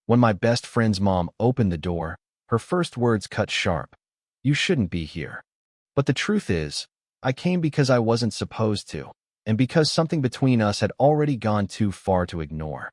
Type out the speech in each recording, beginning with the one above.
When my best friend's mom opened the door, her first words cut sharp. You shouldn't be here. But the truth is, I came because I wasn't supposed to, and because something between us had already gone too far to ignore.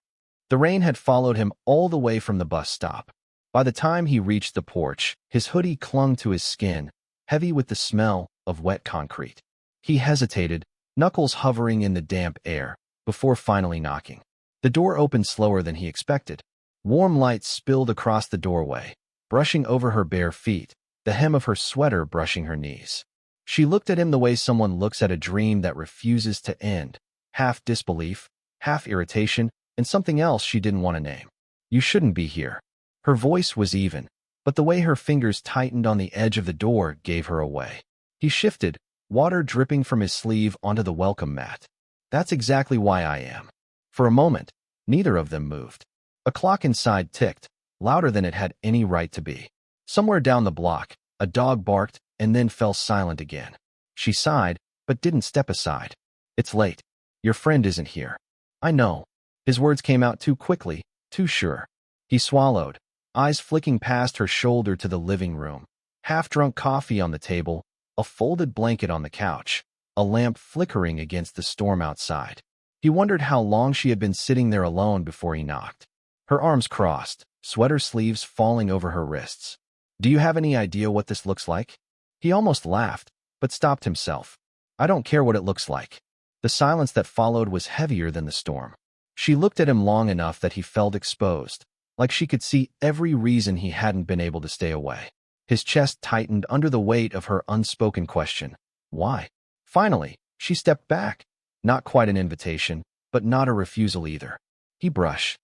The rain had followed him all the way from the bus stop. By the time he reached the porch, his hoodie clung to his skin, heavy with the smell of wet concrete. He hesitated, knuckles hovering in the damp air, before finally knocking. The door opened slower than he expected. Warm light spilled across the doorway, brushing over her bare feet, the hem of her sweater brushing her knees. She looked at him the way someone looks at a dream that refuses to end, half disbelief, half irritation, and something else she didn't want to name. You shouldn't be here. Her voice was even, but the way her fingers tightened on the edge of the door gave her away. He shifted, water dripping from his sleeve onto the welcome mat. That's exactly why I am. For a moment, neither of them moved. A clock inside ticked, louder than it had any right to be. Somewhere down the block, a dog barked and then fell silent again. She sighed, but didn't step aside. It's late. Your friend isn't here. I know. His words came out too quickly, too sure. He swallowed, eyes flicking past her shoulder to the living room. Half-drunk coffee on the table, a folded blanket on the couch, a lamp flickering against the storm outside. He wondered how long she had been sitting there alone before he knocked. Her arms crossed, sweater sleeves falling over her wrists. Do you have any idea what this looks like? He almost laughed, but stopped himself. I don't care what it looks like. The silence that followed was heavier than the storm. She looked at him long enough that he felt exposed, like she could see every reason he hadn't been able to stay away. His chest tightened under the weight of her unspoken question. Why? Finally, she stepped back. Not quite an invitation, but not a refusal either. He brushed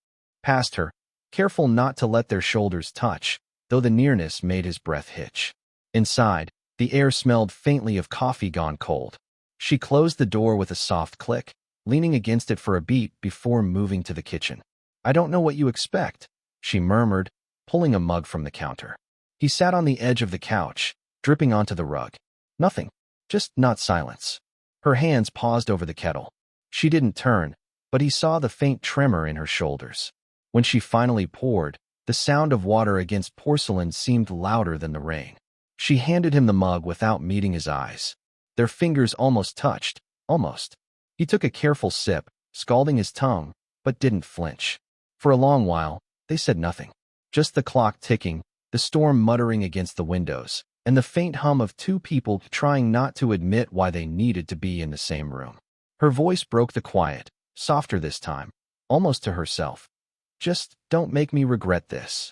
past her, careful not to let their shoulders touch, though the nearness made his breath hitch. Inside, the air smelled faintly of coffee gone cold. She closed the door with a soft click, leaning against it for a beat before moving to the kitchen. I don't know what you expect, she murmured, pulling a mug from the counter. He sat on the edge of the couch, dripping onto the rug. Nothing, just not silence. Her hands paused over the kettle. She didn't turn, but he saw the faint tremor in her shoulders. When she finally poured, the sound of water against porcelain seemed louder than the rain. She handed him the mug without meeting his eyes. Their fingers almost touched, almost. He took a careful sip, scalding his tongue, but didn't flinch. For a long while, they said nothing. Just the clock ticking, the storm muttering against the windows, and the faint hum of two people trying not to admit why they needed to be in the same room. Her voice broke the quiet, softer this time, almost to herself. Just don't make me regret this.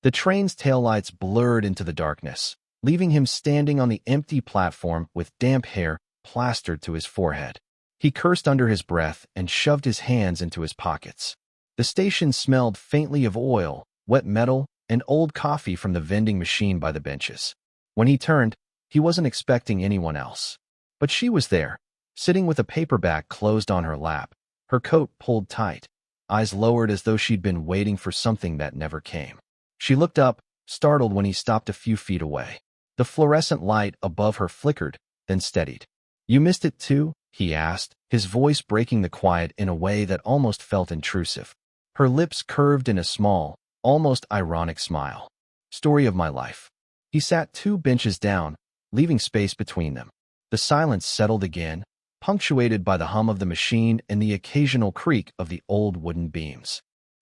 The train's taillights blurred into the darkness, leaving him standing on the empty platform with damp hair plastered to his forehead. He cursed under his breath and shoved his hands into his pockets. The station smelled faintly of oil, wet metal, and old coffee from the vending machine by the benches. When he turned, he wasn't expecting anyone else. But she was there, sitting with a paperback closed on her lap, her coat pulled tight, eyes lowered as though she'd been waiting for something that never came. She looked up, startled when he stopped a few feet away. The fluorescent light above her flickered, then steadied. You missed it too? He asked, his voice breaking the quiet in a way that almost felt intrusive. Her lips curved in a small, almost ironic smile. Story of my life. He sat 2 benches down, leaving space between them. The silence settled again, punctuated by the hum of the machine and the occasional creak of the old wooden beams.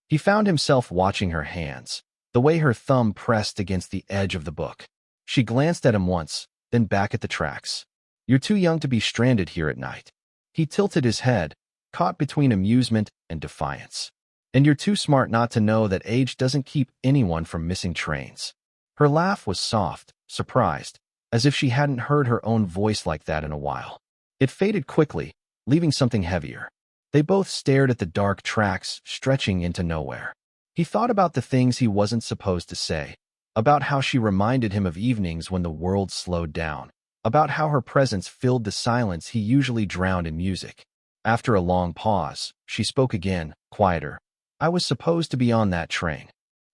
He found himself watching her hands, the way her thumb pressed against the edge of the book. She glanced at him once, then back at the tracks. You're too young to be stranded here at night. He tilted his head, caught between amusement and defiance. And you're too smart not to know that age doesn't keep anyone from missing trains. Her laugh was soft, surprised, as if she hadn't heard her own voice like that in a while. It faded quickly, leaving something heavier. They both stared at the dark tracks stretching into nowhere. He thought about the things he wasn't supposed to say, about how she reminded him of evenings when the world slowed down, about how her presence filled the silence he usually drowned in music. After a long pause, she spoke again, quieter. I was supposed to be on that train.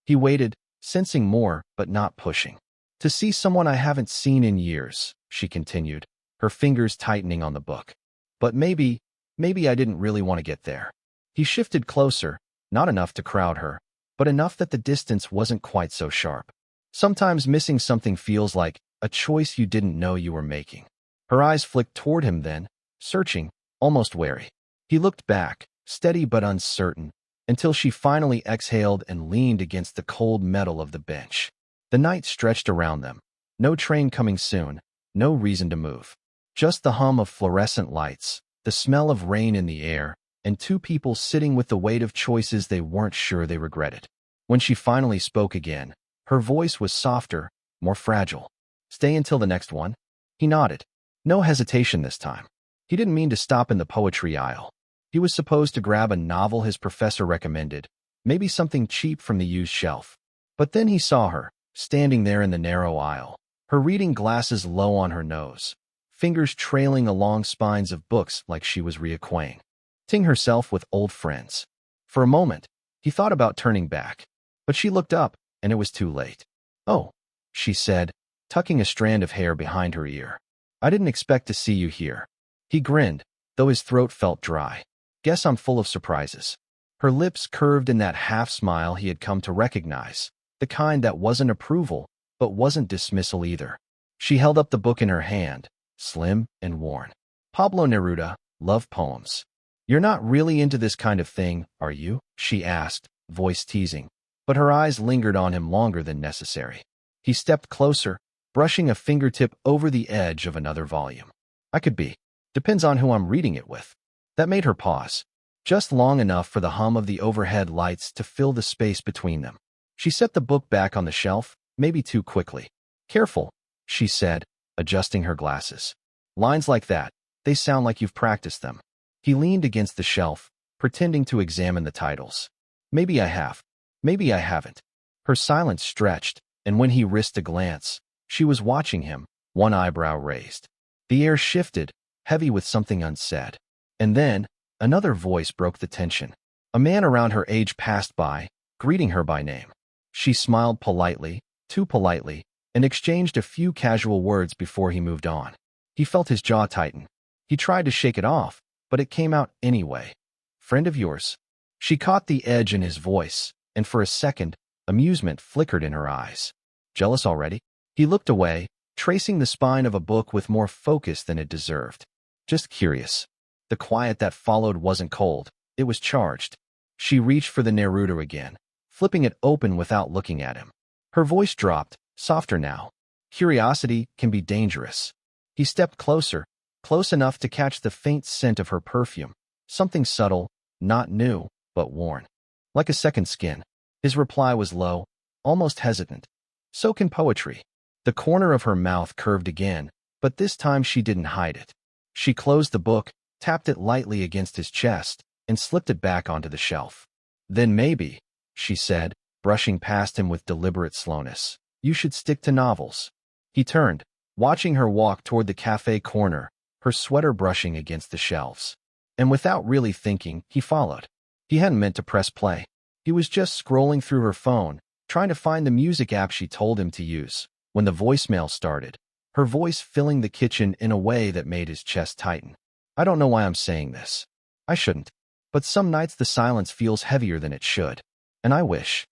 He waited, sensing more, but not pushing. To see someone I haven't seen in years, she continued, her fingers tightening on the book. But maybe I didn't really want to get there. He shifted closer, not enough to crowd her. but enough that the distance wasn't quite so sharp. Sometimes missing something feels like a choice you didn't know you were making. Her eyes flicked toward him then, searching, almost wary. He looked back, steady but uncertain, until she finally exhaled and leaned against the cold metal of the bench. The night stretched around them. No train coming soon, no reason to move. Just the hum of fluorescent lights, the smell of rain in the air, and two people sitting with the weight of choices they weren't sure they regretted. When she finally spoke again, her voice was softer, more fragile. "Stay until the next one?" He nodded. No hesitation this time. He didn't mean to stop in the poetry aisle. He was supposed to grab a novel his professor recommended, maybe something cheap from the used shelf. But then he saw her, standing there in the narrow aisle, her reading glasses low on her nose, fingers trailing along spines of books like she was reacquainting herself with old friends. For a moment, he thought about turning back, but she looked up, and it was too late. "Oh," she said, tucking a strand of hair behind her ear. "I didn't expect to see you here." He grinned, though his throat felt dry. "Guess I'm full of surprises." Her lips curved in that half-smile he had come to recognize, the kind that wasn't approval, but wasn't dismissal either. She held up the book in her hand, slim and worn. "Pablo Neruda, Love Poems." "You're not really into this kind of thing, are you?" she asked, voice teasing, but her eyes lingered on him longer than necessary. He stepped closer, brushing a fingertip over the edge of another volume. "I could be. Depends on who I'm reading it with." That made her pause, just long enough for the hum of the overhead lights to fill the space between them. She set the book back on the shelf, maybe too quickly. "Careful," she said, adjusting her glasses. "Lines like that, they sound like you've practiced them." He leaned against the shelf, pretending to examine the titles. "Maybe I have. Maybe I haven't." Her silence stretched, and when he risked a glance, she was watching him, one eyebrow raised. The air shifted, heavy with something unsaid. And then, another voice broke the tension. A man around her age passed by, greeting her by name. She smiled politely, too politely, and exchanged a few casual words before he moved on. He felt his jaw tighten. He tried to shake it off, but it came out anyway. "Friend of yours?" She caught the edge in his voice, and for a second, amusement flickered in her eyes. "Jealous already?" He looked away, tracing the spine of a book with more focus than it deserved. "Just curious." The quiet that followed wasn't cold, it was charged. She reached for the Neruda again, flipping it open without looking at him. Her voice dropped, softer now. "Curiosity can be dangerous." He stepped closer, close enough to catch the faint scent of her perfume, something subtle, not new, but worn. Like a second skin. His reply was low, almost hesitant. "So can poetry." The corner of her mouth curved again, but this time she didn't hide it. She closed the book, tapped it lightly against his chest, and slipped it back onto the shelf. "Then maybe," she said, brushing past him with deliberate slowness, "you should stick to novels." He turned, watching her walk toward the cafe corner, her sweater brushing against the shelves. And without really thinking, he followed. He hadn't meant to press play. He was just scrolling through her phone, trying to find the music app she told him to use, when the voicemail started, her voice filling the kitchen in a way that made his chest tighten. "I don't know why I'm saying this. I shouldn't. But some nights the silence feels heavier than it should. And I wish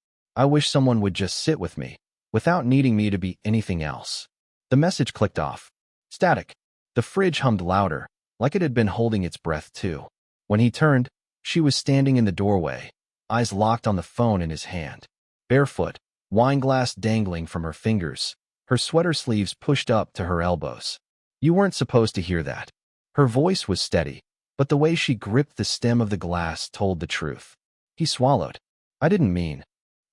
someone would just sit with me, without needing me to be anything else." The message clicked off. Static. The fridge hummed louder, like it had been holding its breath too. When he turned, she was standing in the doorway, eyes locked on the phone in his hand. Barefoot, wine glass dangling from her fingers, her sweater sleeves pushed up to her elbows. "You weren't supposed to hear that." Her voice was steady, but the way she gripped the stem of the glass told the truth. He swallowed. "I didn't mean."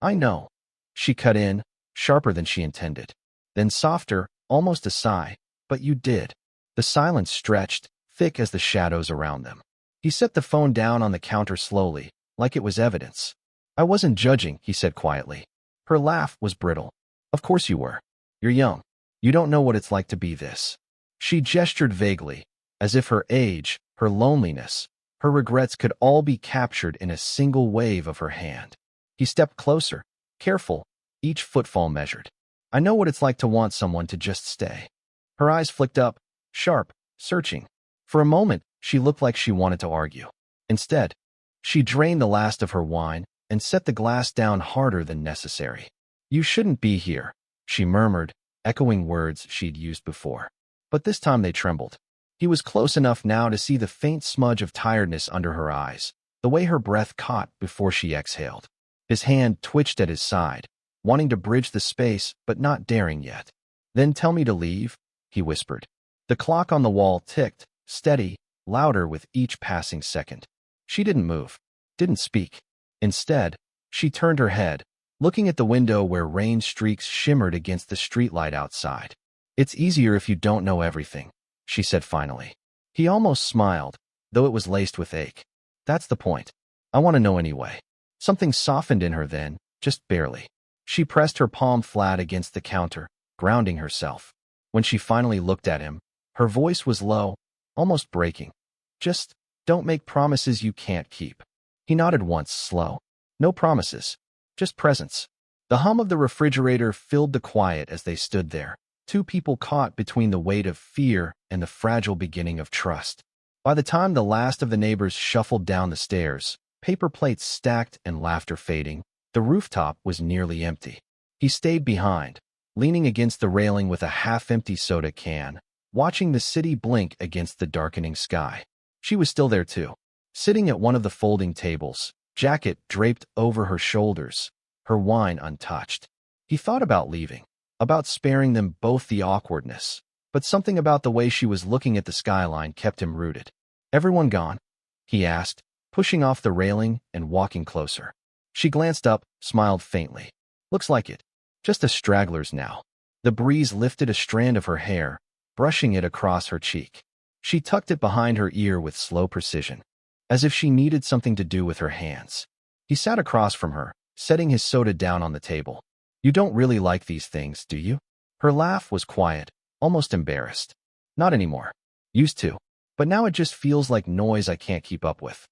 "I know." She cut in, sharper than she intended. Then softer, almost a sigh. "But you did." The silence stretched, thick as the shadows around them. He set the phone down on the counter slowly, like it was evidence. "I wasn't judging," he said quietly. Her laugh was brittle. "Of course you were. You're young. You don't know what it's like to be this." She gestured vaguely, as if her age, her loneliness, her regrets could all be captured in a single wave of her hand. He stepped closer, careful, each footfall measured. "I know what it's like to want someone to just stay." Her eyes flicked up, sharp, searching. For a moment, she looked like she wanted to argue. Instead, she drained the last of her wine and set the glass down harder than necessary. "You shouldn't be here," she murmured, echoing words she'd used before. But this time they trembled. He was close enough now to see the faint smudge of tiredness under her eyes, the way her breath caught before she exhaled. His hand twitched at his side, wanting to bridge the space but not daring yet. "Then tell me to leave," he whispered. The clock on the wall ticked, steady, louder with each passing second. She didn't move, didn't speak. Instead, she turned her head, looking at the window where rain streaks shimmered against the streetlight outside. "It's easier if you don't know everything," she said finally. He almost smiled, though it was laced with ache. "That's the point. I want to know anyway." Something softened in her then, just barely. She pressed her palm flat against the counter, grounding herself. When she finally looked at him, her voice was low, almost breaking. "Just don't make promises you can't keep." He nodded once, slow. "No promises, just presence." The hum of the refrigerator filled the quiet as they stood there, two people caught between the weight of fear and the fragile beginning of trust. By the time the last of the neighbors shuffled down the stairs, paper plates stacked and laughter fading, the rooftop was nearly empty. He stayed behind, leaning against the railing with a half-empty soda can, watching the city blink against the darkening sky. She was still there too, sitting at one of the folding tables, jacket draped over her shoulders, her wine untouched. He thought about leaving, about sparing them both the awkwardness, but something about the way she was looking at the skyline kept him rooted. "Everyone gone?" he asked, pushing off the railing and walking closer. She glanced up, smiled faintly. "Looks like it. Just the stragglers now." The breeze lifted a strand of her hair, brushing it across her cheek. She tucked it behind her ear with slow precision, as if she needed something to do with her hands. He sat across from her, setting his soda down on the table. "You don't really like these things, do you?" Her laugh was quiet, almost embarrassed. "Not anymore. Used to. But now it just feels like noise I can't keep up with."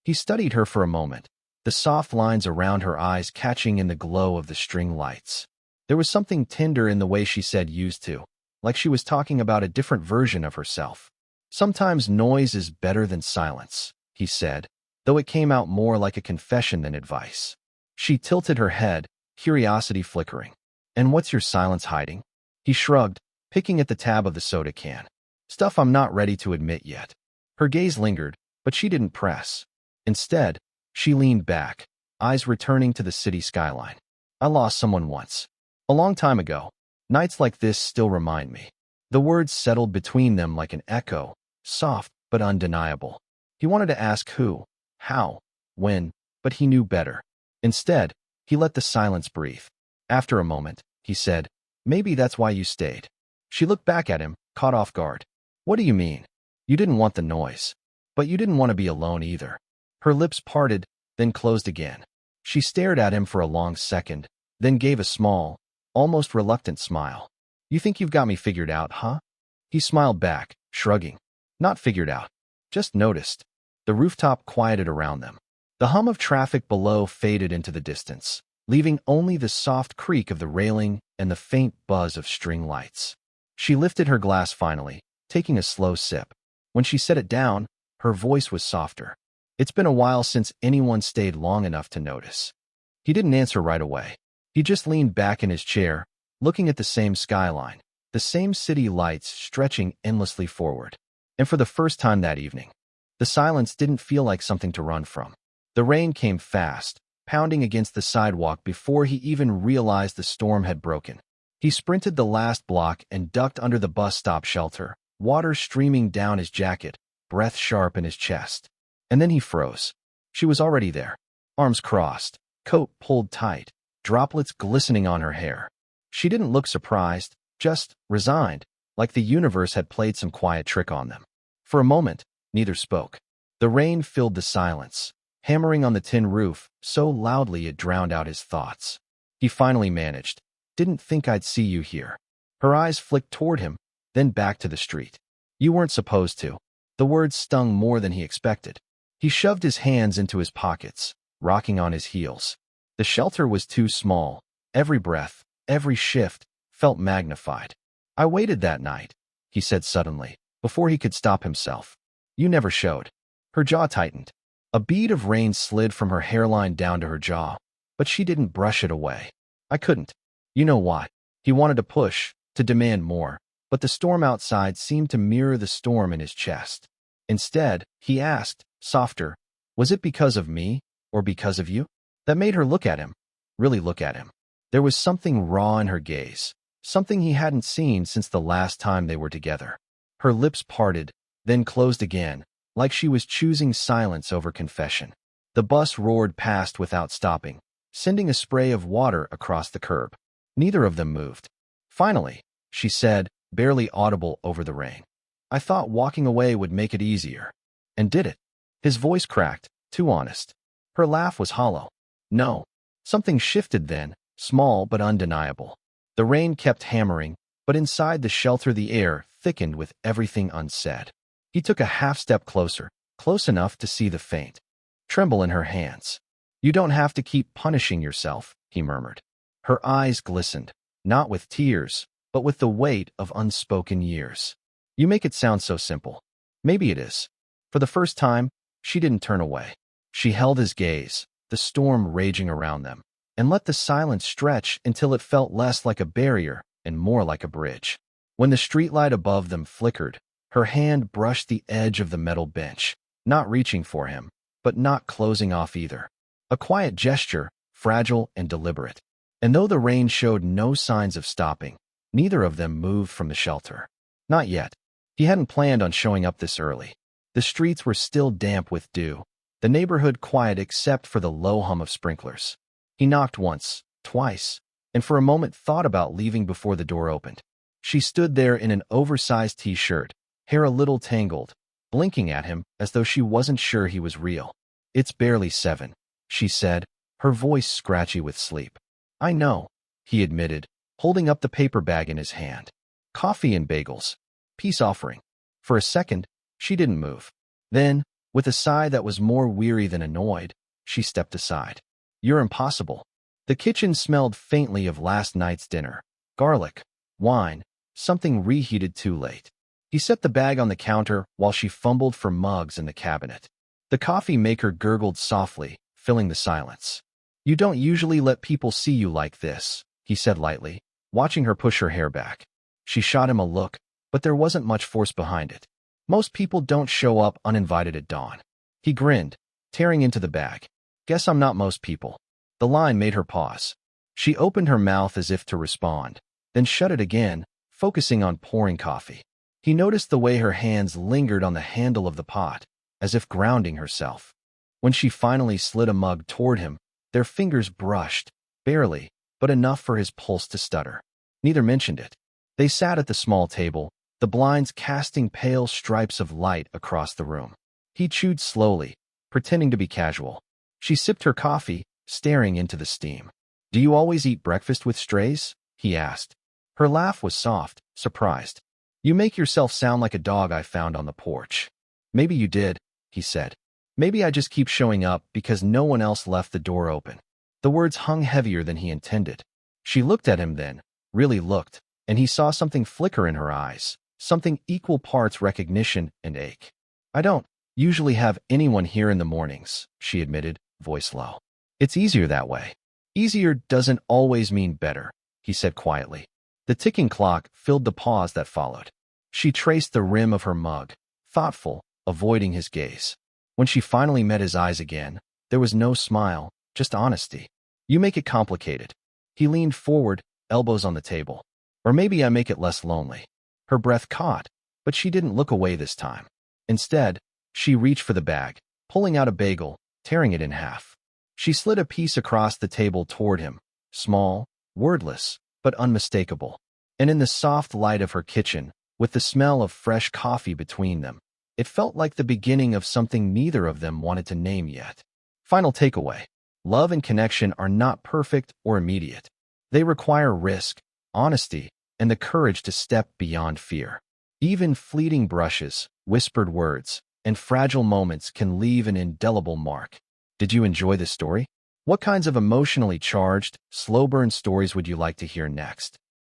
He studied her for a moment, the soft lines around her eyes catching in the glow of the string lights. There was something tender in the way she said used to, like she was talking about a different version of herself. "Sometimes noise is better than silence," he said, though it came out more like a confession than advice. She tilted her head, curiosity flickering. "And what's your silence hiding?" He shrugged, picking at the tab of the soda can. "Stuff I'm not ready to admit yet." Her gaze lingered, but she didn't press. Instead, she leaned back, eyes returning to the city skyline. "I lost someone once. A long time ago. Nights like this still remind me." The words settled between them like an echo, soft but undeniable. He wanted to ask who, how, when, but he knew better. Instead, he let the silence breathe. After a moment, he said, "Maybe that's why you stayed." She looked back at him, caught off guard. "What do you mean? You didn't want the noise. But you didn't want to be alone either." Her lips parted, then closed again. She stared at him for a long second, then gave a small, almost reluctant smile. "You think you've got me figured out, huh?" He smiled back, shrugging. "Not figured out. Just noticed." The rooftop quieted around them. The hum of traffic below faded into the distance, leaving only the soft creak of the railing and the faint buzz of string lights. She lifted her glass finally, taking a slow sip. When she set it down, her voice was softer. "It's been a while since anyone stayed long enough to notice." He didn't answer right away. He just leaned back in his chair, looking at the same skyline, the same city lights stretching endlessly forward. And for the first time that evening, the silence didn't feel like something to run from. The rain came fast, pounding against the sidewalk before he even realized the storm had broken. He sprinted the last block and ducked under the bus stop shelter, water streaming down his jacket, breath sharp in his chest. And then he froze. She was already there, arms crossed, coat pulled tight, droplets glistening on her hair. She didn't look surprised, just resigned, like the universe had played some quiet trick on them. For a moment, neither spoke. The rain filled the silence, hammering on the tin roof so loudly it drowned out his thoughts. He finally managed, "Didn't think I'd see you here." Her eyes flicked toward him, then back to the street. "You weren't supposed to." The words stung more than he expected. He shoved his hands into his pockets, rocking on his heels. The shelter was too small. Every breath, every shift, felt magnified. "I waited that night," he said suddenly, before he could stop himself. "You never showed." Her jaw tightened. A bead of rain slid from her hairline down to her jaw, but she didn't brush it away. I couldn't. You know why? He wanted to push, to demand more, but the storm outside seemed to mirror the storm in his chest. Instead, he asked, softer, was it because of me, or because of you? That made her look at him, really look at him. There was something raw in her gaze, something he hadn't seen since the last time they were together. Her lips parted, then closed again, like she was choosing silence over confession. The bus roared past without stopping, sending a spray of water across the curb. Neither of them moved. Finally, she said, barely audible over the rain, I thought walking away would make it easier. And did it? His voice cracked, too honest. Her laugh was hollow. No. Something shifted then, small but undeniable. The rain kept hammering, but inside the shelter the air thickened with everything unsaid. He took a half-step closer, close enough to see the faint tremble in her hands. You don't have to keep punishing yourself, he murmured. Her eyes glistened, not with tears, but with the weight of unspoken years. You make it sound so simple. Maybe it is. For the first time, she didn't turn away. She held his gaze, the storm raging around them, and let the silence stretch until it felt less like a barrier and more like a bridge. When the streetlight above them flickered, her hand brushed the edge of the metal bench, not reaching for him, but not closing off either. A quiet gesture, fragile and deliberate. And though the rain showed no signs of stopping, neither of them moved from the shelter. Not yet. He hadn't planned on showing up this early. The streets were still damp with dew, the neighborhood quiet except for the low hum of sprinklers. He knocked once, twice, and for a moment thought about leaving before the door opened. She stood there in an oversized t-shirt, hair a little tangled, blinking at him as though she wasn't sure he was real. It's barely 7, she said, her voice scratchy with sleep. I know, he admitted, holding up the paper bag in his hand. Coffee and bagels. Peace offering. For a second, she didn't move. Then, with a sigh that was more weary than annoyed, she stepped aside. You're impossible. The kitchen smelled faintly of last night's dinner. Garlic, wine, something reheated too late. He set the bag on the counter while she fumbled for mugs in the cabinet. The coffee maker gurgled softly, filling the silence. You don't usually let people see you like this, he said lightly, watching her push her hair back. She shot him a look, but there wasn't much force behind it. Most people don't show up uninvited at dawn. He grinned, tearing into the bag. Guess I'm not most people. The line made her pause. She opened her mouth as if to respond, then shut it again, focusing on pouring coffee. He noticed the way her hands lingered on the handle of the pot, as if grounding herself. When she finally slid a mug toward him, their fingers brushed, barely, but enough for his pulse to stutter. Neither mentioned it. They sat at the small table, the blinds casting pale stripes of light across the room. He chewed slowly, pretending to be casual. She sipped her coffee, staring into the steam. Do you always eat breakfast with strays? He asked. Her laugh was soft, surprised. You make yourself sound like a dog I found on the porch. Maybe you did, he said. Maybe I just keep showing up because no one else left the door open. The words hung heavier than he intended. She looked at him then, really looked, and he saw something flicker in her eyes, something equal parts recognition and ache. I don't usually have anyone here in the mornings, she admitted, voice low. It's easier that way. Easier doesn't always mean better, he said quietly. The ticking clock filled the pause that followed. She traced the rim of her mug, thoughtful, avoiding his gaze. When she finally met his eyes again, there was no smile, just honesty. You make it complicated. He leaned forward, elbows on the table. Or maybe I make it less lonely. Her breath caught, but she didn't look away this time. Instead, she reached for the bag, pulling out a bagel, tearing it in half. She slid a piece across the table toward him, small, wordless, but unmistakable. And in the soft light of her kitchen, with the smell of fresh coffee between them, it felt like the beginning of something neither of them wanted to name yet. Final takeaway. Love and connection are not perfect or immediate. They require risk, honesty, and the courage to step beyond fear. Even fleeting brushes, whispered words, and fragile moments can leave an indelible mark. Did you enjoy this story? What kinds of emotionally charged, slow-burn stories would you like to hear next?